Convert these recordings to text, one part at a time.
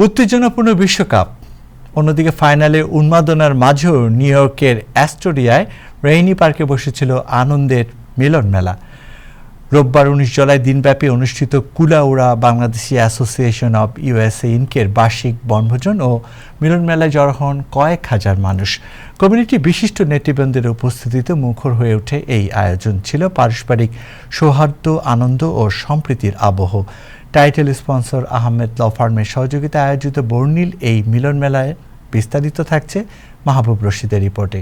উত্তেজনাপূর্ণ বিশ্বকাপ, অন্যদিকে ফাইনালে উন্মাদনার মাঝেও নিউ ইয়র্কের অ্যাস্টোরিয়ায় রেইনি পার্কে বসেছিল আনন্দের মিলন মেলা। রোববার 19 জুলাই দিনব্যাপী অনুষ্ঠিত Kulaura Bangladeshi association of USA ইনকের বার্ষিক বনভোজন ও মিলন মেলায় জড়ো হন কয়েক হাজার মানুষ। কমিউনিটি বিশিষ্ট নেতৃবৃন্দের উপস্থিতিতে মুখর হয়ে ওঠে এই আয়োজন। ছিল পারস্পরিক সৌহার্দ্য, আনন্দ ও সম্প্রীতির আবহ। টাইটেল স্পন্সর আহমেদ ল ফার্মের সহযোগিতায় আয়োজিত বর্ণিল এই মিলন মেলায় বিস্তারিত থাকছে মাহবুব রশিদের রিপোর্টে।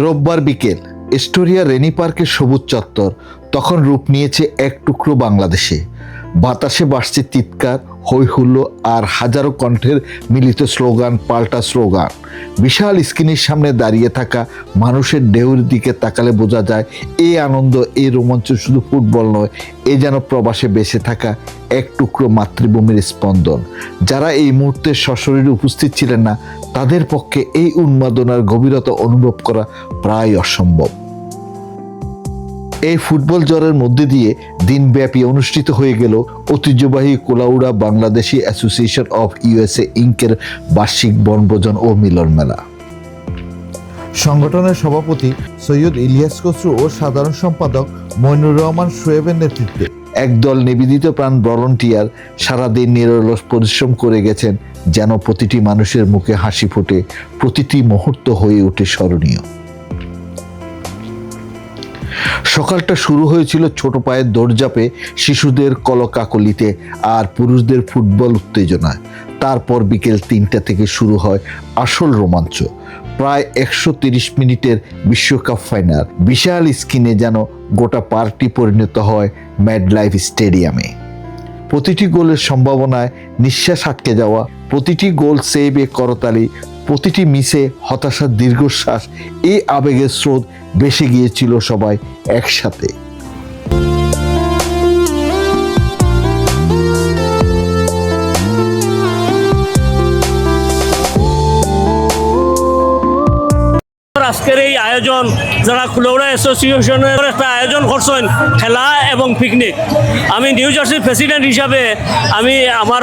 রোববার বিকেল এস্টোরিয়া রেনি পার্কের সবুজ চত্বর তখন রূপ নিয়েছে এক টুকরো বাংলাদেশে। বাতাসে বাসছে চিৎকার, হৈ হুল্লো আর হাজারো কণ্ঠের মিলিত স্লোগান পাল্টা স্লোগান। বিশাল স্ক্রিনের সামনে দাঁড়িয়ে থাকা মানুষের ঢেউর দিকে তাকালে বোঝা যায় এই আনন্দ, এই রোমাঞ্চ শুধু ফুটবল নয়, এ যেন প্রবাসে বেঁচে থাকা এক টুকরো মাতৃভূমির স্পন্দন। যারা এই মুহূর্তে সশরীরে উপস্থিত ছিলেন না, তাদের পক্ষে এই উন্মাদনার গভীরতা অনুভব করা প্রায় অসম্ভব। এই ফুটবল জ্বরের মধ্যে দিয়ে দিনব্যাপী অনুষ্ঠিত হয়ে গেল ঐতিহ্যবাহী Kulaura Bangladeshi association of USA ইনকের বার্ষিক বনভোজন ও মিলন মেলা। সংগঠনের সভাপতি সৈয়দ ইলিয়াস খসরু ও সাধারণ সম্পাদক মইনুর রহমান শোয়েবের নেতৃত্বে একদল নিবেদিত প্রাণ ভলান্টিয়ার সারাদিন নিরলস পরিশ্রম করে গেছেন যেন প্রতিটি মানুষের মুখে হাসি ফোটে, প্রতিটি মুহূর্ত হয়ে ওঠে স্মরণীয়। সকালটা শুরু হয়েছিল ছোট পায়ের দৌড়ঝাঁপে, শিশুদের কলকাকলিতে আর পুরুষদের ফুটবল উত্তেজনায়। তারপর বিকেল 3টা থেকে শুরু হয় আসল রোমাঞ্চ। প্রায় 130 মিনিটের বিশ্বকাপ ফাইনাল। বিশাল স্ক্রিনে যেন গোটা পার্কটি পরিণত হয় ম্যাড লাইফ স্টেডিয়ামে। প্রতিটি গোলের সম্ভাবনায় নিঃশ্বাস আটকে যাওয়া, প্রতিটি গোল সেভে করতালি, প্রতিটি মিসে হতাশার দীর্ঘশ্বাস। এই আবেগের স্রোত ভেসে গিয়েছিল সবাই একসাথে। আজকের এই আয়োজন যারা কুলাউড়া অ্যাসোসিয়েশনের একটা আয়োজন করছেন খেলা এবং পিকনিক, আমি নিউ জার্সির প্রেসিডেন্ট হিসাবে আমি আমার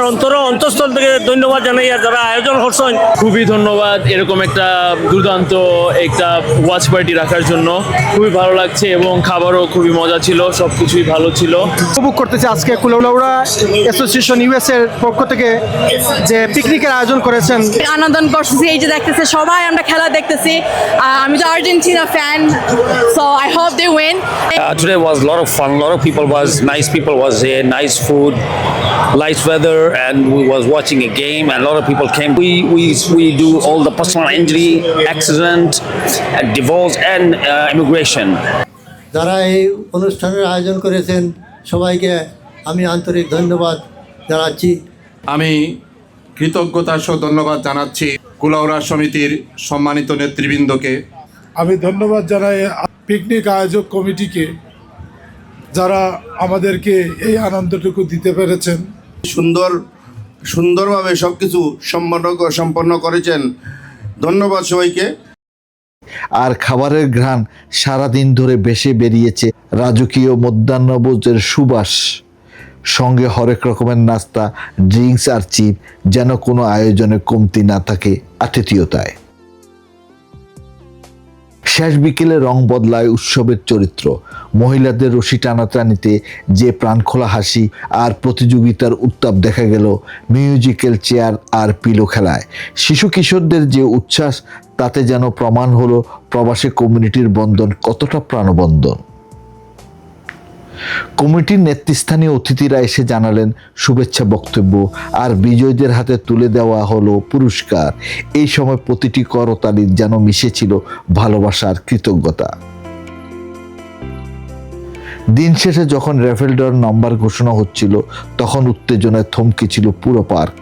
অন্তঃস্থল থেকে ধন্যবাদ জানাই। আর যারা আয়োজন করছেন খুবই ধন্যবাদ এরকম একটা দুর্দান্ত একটা ওয়াচ পার্টি রাখার জন্য। খুবই ভালো লাগছে এবং খাবারও খুবই মজা ছিল, সব কিছুই ভালো ছিল। উপভোগ করতেছি আজকে কুলাউড়া অ্যাসোসিয়েশন ইউএস এর পক্ষ থেকে যে পিকনিকের আয়োজন করেছেন। আনন্দ করতেছি, এই যে দেখতেছে সবাই আমরা খেলা দেখতেছি। I'm the Argentina fan, so I hope they win. Today was a lot of fun. A lot of people was here, nice food, nice weather, and we was watching a game. And a lot of people came. We do all the personal injury, accident, divorce, and immigration. যারা এই অনুষ্ঠানের আয়োজন করেছেন সবাইকে আমি আন্তরিক ধন্যবাদ জানাচ্ছি। আমি কৃতজ্ঞতার সহ ধন্যবাদ জানাচ্ছি কুলাউড়া সমিতির সম্মানিত নেতৃবৃন্দকে। আমি ধন্যবাদ জানাই পিকনিক আয়োজক কমিটিকে, যারা আমাদেরকে এই আনন্দটুকু দিতে পেরেছেন। সুন্দরভাবে সব কিছু সম্পন্ন করেছেন। ধন্যবাদ সবাইকে। আর খাবারের ঘ্রাণ সারাদিন ধরে ভেসে বেরিয়েছে রাজকীয় মধ্যাহ্নভোজের সুবাস, সঙ্গে হরেক রকমের নাস্তা, ড্রিঙ্কস আর চিপ, যেন কোনো আয়োজনে কমতি না থাকে আতিথেয়তায়। শেষ বিকেলে রং বদলায় উৎসবের চরিত্র। মহিলাদের রশি টানাটানিতে যে প্রাণখোলা হাসি আর প্রতিযোগিতার উত্তাপ দেখা গেল মিউজিক্যাল চেয়ার আর পিলো খেলায়। শিশু কিশোরদের যে উচ্ছ্বাস, তাতে যেন প্রমাণ হলো প্রবাসী কমিউনিটির বন্ধন কতটা প্রাণবন্ধন। কমিটির নেতৃস্থানীয় অতিথিরা এসে জানালেন শুভেচ্ছা বক্তব্য, আর বিজয়ীদের হাতে তুলে দেওয়া হলো পুরস্কার। এই সময় প্রতিটি করতালির যেন মিশেছিল ভালোবাসার কৃতজ্ঞতা। দিন শেষে যখন রেফেল ড্রর নম্বর ঘোষণা হচ্ছিল, তখন উত্তেজনায় থমকে ছিল পুরো পার্ক।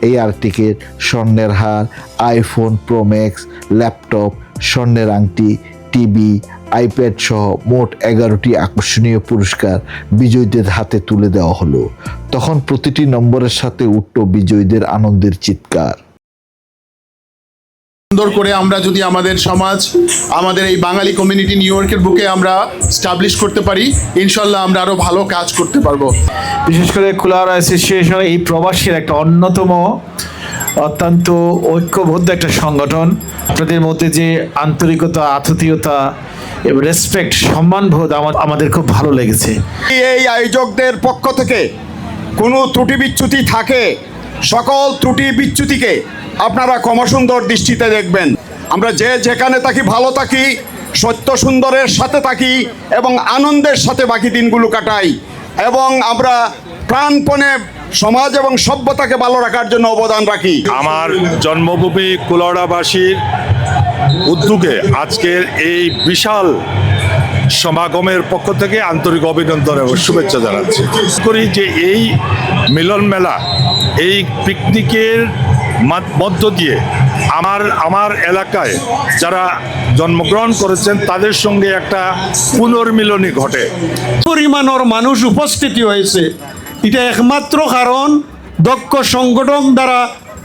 এই আর টিকেট, স্বর্ণের হার, আইফোন প্রো ম্যাক্স, ল্যাপটপ, স্বর্ণের আংটি, টিভি, আইপ্যাড সহ মোট 11টি আকর্ষণীয় পুরস্কার বিজয়ীদের হাতে তুলে দেওয়া হলো। তখন প্রতিটি নম্বরের সাথে উঠল বিজয়ীদের আনন্দের চিৎকার। সুন্দর করে আমরা যদি আমাদের সমাজ, আমাদের এই বাঙালি কমিউনিটি নিউ ইয়র্কের বুকে আমরা স্টাবলিশ করতে পারি, ইনশাল্লাহ আমরা আরো ভালো কাজ করতে পারবো। বিশেষ করে কুলাউড়া অ্যাসোসিয়েশন এই প্রবাসীর একটা অন্যতম অত্যন্ত ঐক্যবদ্ধ একটা সংগঠন। আপনাদের মধ্যে যে আন্তরিকতা, আতিথেয়তা এবং রেসপেক্ট, সম্মানবোধ আমাদের খুব ভালো লেগেছে। এই আয়োজকদের পক্ষ থেকে কোনো ত্রুটি বিচ্যুতি থাকে, সকল ত্রুটি বিচ্যুতিকে আপনারা ক্ষমাসুন্দর দৃষ্টিতে দেখবেন। আমরা যে যেখানে থাকি ভালো থাকি, সত্য সুন্দরের সাথে থাকি এবং আনন্দের সাথে বাকি দিনগুলো কাটাই, এবং আমরা প্রাণপণে সমাজ এবং সভ্যতাকে ভালো রাখার জন্য অবদান রাখি। আমার জন্মভূমি কুলাউড়াবাসীর উদ্যোগে আজকের এই বিশাল সমাগমের পক্ষ থেকে আন্তরিক অভিনন্দন এবং শুভেচ্ছা জানাচ্ছি। করি যে এই মিলন মেলা, এই পিকনিকের মধ্য দিয়ে আমার এলাকায় যারা জন্মগ্রহণ করেছেন তাদের সঙ্গে একটা পুনর্মিলনী ঘটে। পরিমাণের মানুষ উপস্থিতি হয়েছে, এটা একমাত্র কারণ দক্ষ সংগঠন দ্বারা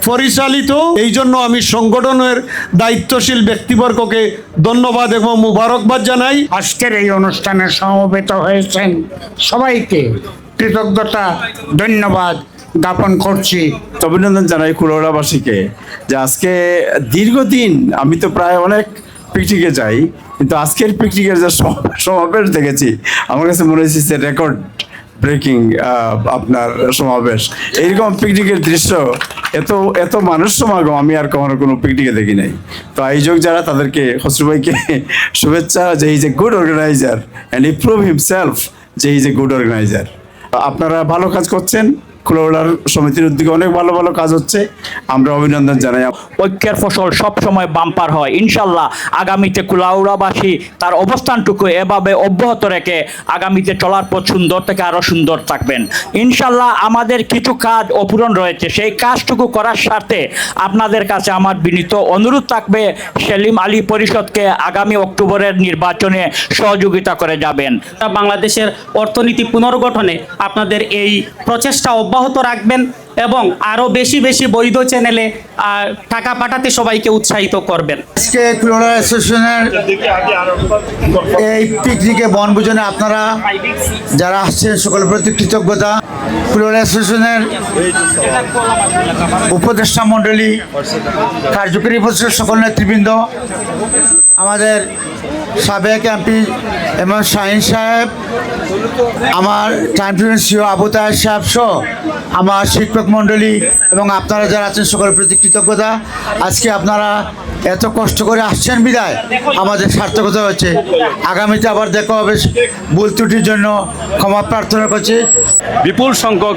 পরিচালিত। এই জন্য আমি সংগঠনের দায়িত্বশীল ব্যক্তিবর্গকে ধন্যবাদ এবং মুবারকবাদ জানাই। আজকের এই অনুষ্ঠানে সমবেত হয়েছেন সবাইকে কৃতজ্ঞতা, ধন্যবাদ জ্ঞাপন করছি। অভিনন্দন জানাই কুলাউড়াবাসীকে যে আজকে দীর্ঘদিন, আমি তো প্রায় অনেক পিকনিকে যাই, কিন্তু আজকের পিকনিকের যে সমাবেশ দেখেছি আমার কাছে মনে হয়েছে রেকর্ড ব্রেকিং আপনার সমাবেশ। এইরকম পিকনিকের দৃশ্য, এত মানুষ সমাগম আমি আর কখনো কোনো পিকনিকে দেখি নাই। তো আয়োজক যারা, তাদেরকে খসরু ভাইকে শুভেচ্ছা যে is a good organizer and he prove himself যে ইজ এ গুড অর্গানাইজার। আপনারা ভালো কাজ করছেন, কুলাউড়ার সমিতির উদ্যোগে অনেক ভালো ভালো কাজ হচ্ছে, আমরা অভিনন্দন জানাই। ঐক্যের ফসল সব সময় বাম্পার হয়। ইনশাল্লাহ আগামীতে কুলাউড়াবাসী তার অবস্থানটুকু এভাবে অব্যাহত রেখে আগামীতে চলার পথ সুন্দর থেকে আরো সুন্দর থাকবেন। ইনশাল্লাহ আমাদের কিছু কাজ অপূরণ রয়েছে, সেই কাজটুকু করার স্বার্থে আপনাদের কাছে আমার বিনীত অনুরোধ থাকবে, সেলিম আলী পরিষদকে আগামী অক্টোবরের নির্বাচনে সহযোগিতা করে যাবেন। বাংলাদেশের অর্থনীতি পুনর্গঠনে আপনাদের এই প্রচেষ্টা অব্যাহত রাখবেন এবং আরো বেশি বেশি বৈধ চ্যানেলে টাকা পাঠাতে সবাইকে উৎসাহিত করবেন। আজকে কুলাউড়া অ্যাসোসিয়েশনের এই পিকনিকে বনভোজনে আপনারা যারা আসছেন সকলের প্রতি কৃতজ্ঞতা। কুলাউড়া অ্যাসোসিয়েশনের উপদেষ্টা মণ্ডলী, কার্যকরী পরিষদের সকল নেতৃবৃন্দ, আমাদের সাবেক এমপি এম শাহিন সাহেব, আমার time to CO Abu Taher সাহেব সহ আমার শিক্ষক মণ্ডলী এবং আপনারা যারা আছেন সকলের প্রতি কৃতজ্ঞতা। আজকে আপনারা এত কষ্ট করে আসছেন বিদায় আমাদের সার্থকতা হচ্ছে। আগামীতে আবার দেখা হবে, ভুল ত্রুটির জন্য ক্ষমা প্রার্থনা করছি। বিপুল সংখ্যক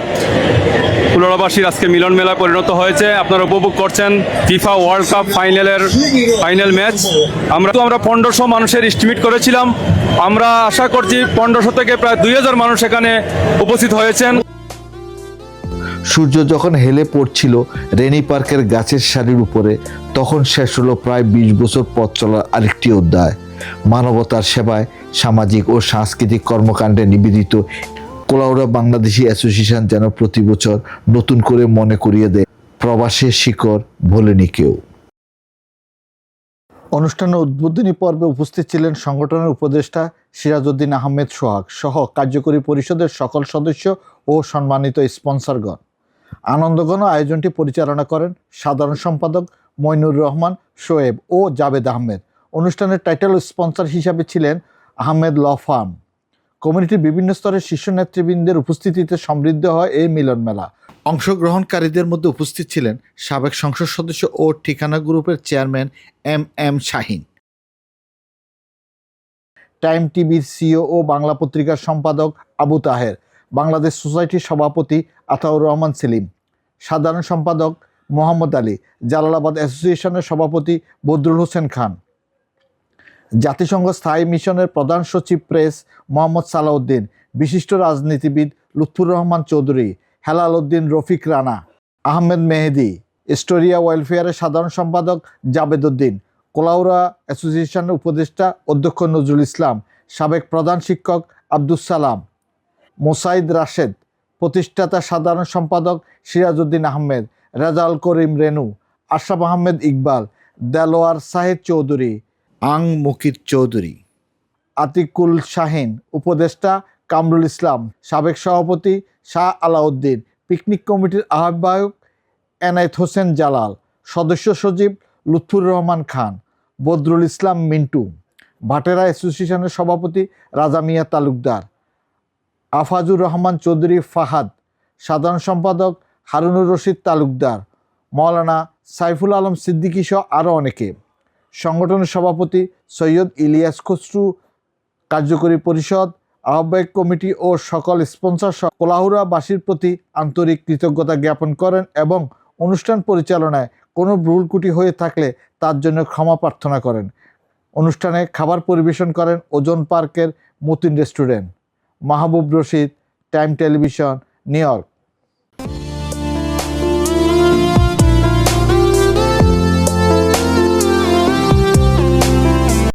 কুলাউড়াবাসীর আজকে মিলন মেলায় পরিণত হয়েছে। আপনারা উপভোগ করছেন FIFA world cup final match. আমরা 1500 মানুষের এস্টিমেট করেছিলাম, আমরা আশা করছি 1500 থেকে প্রায় 2000 মানুষ এখানে উপস্থিত হয়েছেন। সূর্য যখন হেলে পড়ছিল রেনি পার্কের গাছের সারির উপরে, তখন শেষ হলো প্রায় 20 বছর পথ চলার আরেকটি অধ্যায়। মানবতার সেবায়, সামাজিক ও সাংস্কৃতিক কর্মকাণ্ডে নিবেদিত কুলাউড়া বাংলাদেশি অ্যাসোসিয়েশন যেন প্রতি বছর নতুন করে মনে করিয়ে দেয় প্রবাসের শিকড় ভোলেনি কেউ। অনুষ্ঠানের উদ্বোধনী পর্বে উপস্থিত ছিলেন সংগঠনের উপদেষ্টা সিরাজউদ্দিন আহমেদ সোহাগ সহ কার্যকরী পরিষদের সকল সদস্য ও সম্মানিত স্পন্সরগণ। আনন্দঘন আয়োজনটি পরিচালনা করেন সাধারণ সম্পাদক মইনুর রহমান শোয়েব ও জাবেদ আহমেদ। অনুষ্ঠানের টাইটেল স্পন্সর হিসাবে ছিলেন আহমেদ ল ফার্ম। কমিউনিটির বিভিন্ন স্তরের শীর্ষ নেতৃবৃন্দের উপস্থিতিতে সমৃদ্ধ হয় এই মিলন মেলা। অংশগ্রহণকারীদের মধ্যে উপস্থিত ছিলেন সাবেক সংসদ সদস্য ও ঠিকানা গ্রুপের চেয়ারম্যান এম শাহিন, টাইম টিভির সিও ও বাংলা পত্রিকার সম্পাদক আবু তাহের, বাংলাদেশ সোসাইটির সভাপতি আতাউর রহমান সেলিম, সাধারণ সম্পাদক মোহাম্মদ আলী, জালালাবাদ অ্যাসোসিয়েশনের সভাপতি বদরুল হোসেন খান, জাতিসংঘ স্থায়ী মিশনের প্রধান সচিব প্রেস মোহাম্মদ সালাউদ্দিন, বিশিষ্ট রাজনীতিবিদ লুৎফুর রহমান চৌধুরী, হেলাল উদ্দিন রফিক রানা, আহমেদ মেহেদি, এস্টোরিয়া ওয়েলফেয়ারের সাধারণ সম্পাদক জাবেদ উদ্দিন, কুলাউড়া অ্যাসোসিয়েশনের উপদেষ্টা অধ্যক্ষ নজরুল ইসলাম, সাবেক প্রধান শিক্ষক আব্দুস সালাম, মোসাইদ রাশেদ, প্রতিষ্ঠাতা সাধারণ সম্পাদক সিরাজউদ্দিন আহমেদ, রেজাউল করিম রেনু, আশরাফ আহমেদ ইকবাল, দেলোয়ার সাহেদ চৌধুরী, আং মুকির চৌধুরী, আতিকুল শাহিন, উপদেষ্টা কামরুল ইসলাম, সাবেক সভাপতি শাহ আলাউদ্দিন, পিকনিক কমিটির আহ্বায়ক এনায়েত হোসেন জালাল, সদস্য সচিব লুৎফুর রহমান খান, বদরুল ইসলাম মিন্টু, ভাটেরা অ্যাসোসিয়েশনের সভাপতি রাজা মিয়া তালুকদার, আফাজুর রহমান চৌধুরী ফাহাদ, সাধারণ সম্পাদক হারুনুর রশিদ তালুকদার, মৌলানা সাইফুল আলম সিদ্দিকী সহ আরও অনেকে। সংগঠনের সভাপতি সৈয়দ ইলিয়াস খসরু, কার্যকরী পরিষদ, আহ্বায়ক কমিটি ও সকল স্পন্সর সহ কোলাউড়াবাসীর প্রতি আন্তরিক কৃতজ্ঞতা জ্ঞাপন করেন এবং অনুষ্ঠান পরিচালনায় কোনো ভুল ত্রুটি হয়ে থাকলে তার জন্য ক্ষমা প্রার্থনা করেন। অনুষ্ঠানে খাবার পরিবেশন করেন ওজন পার্কের Matin restaurant. Mahbub Rashid, Time Television, New York.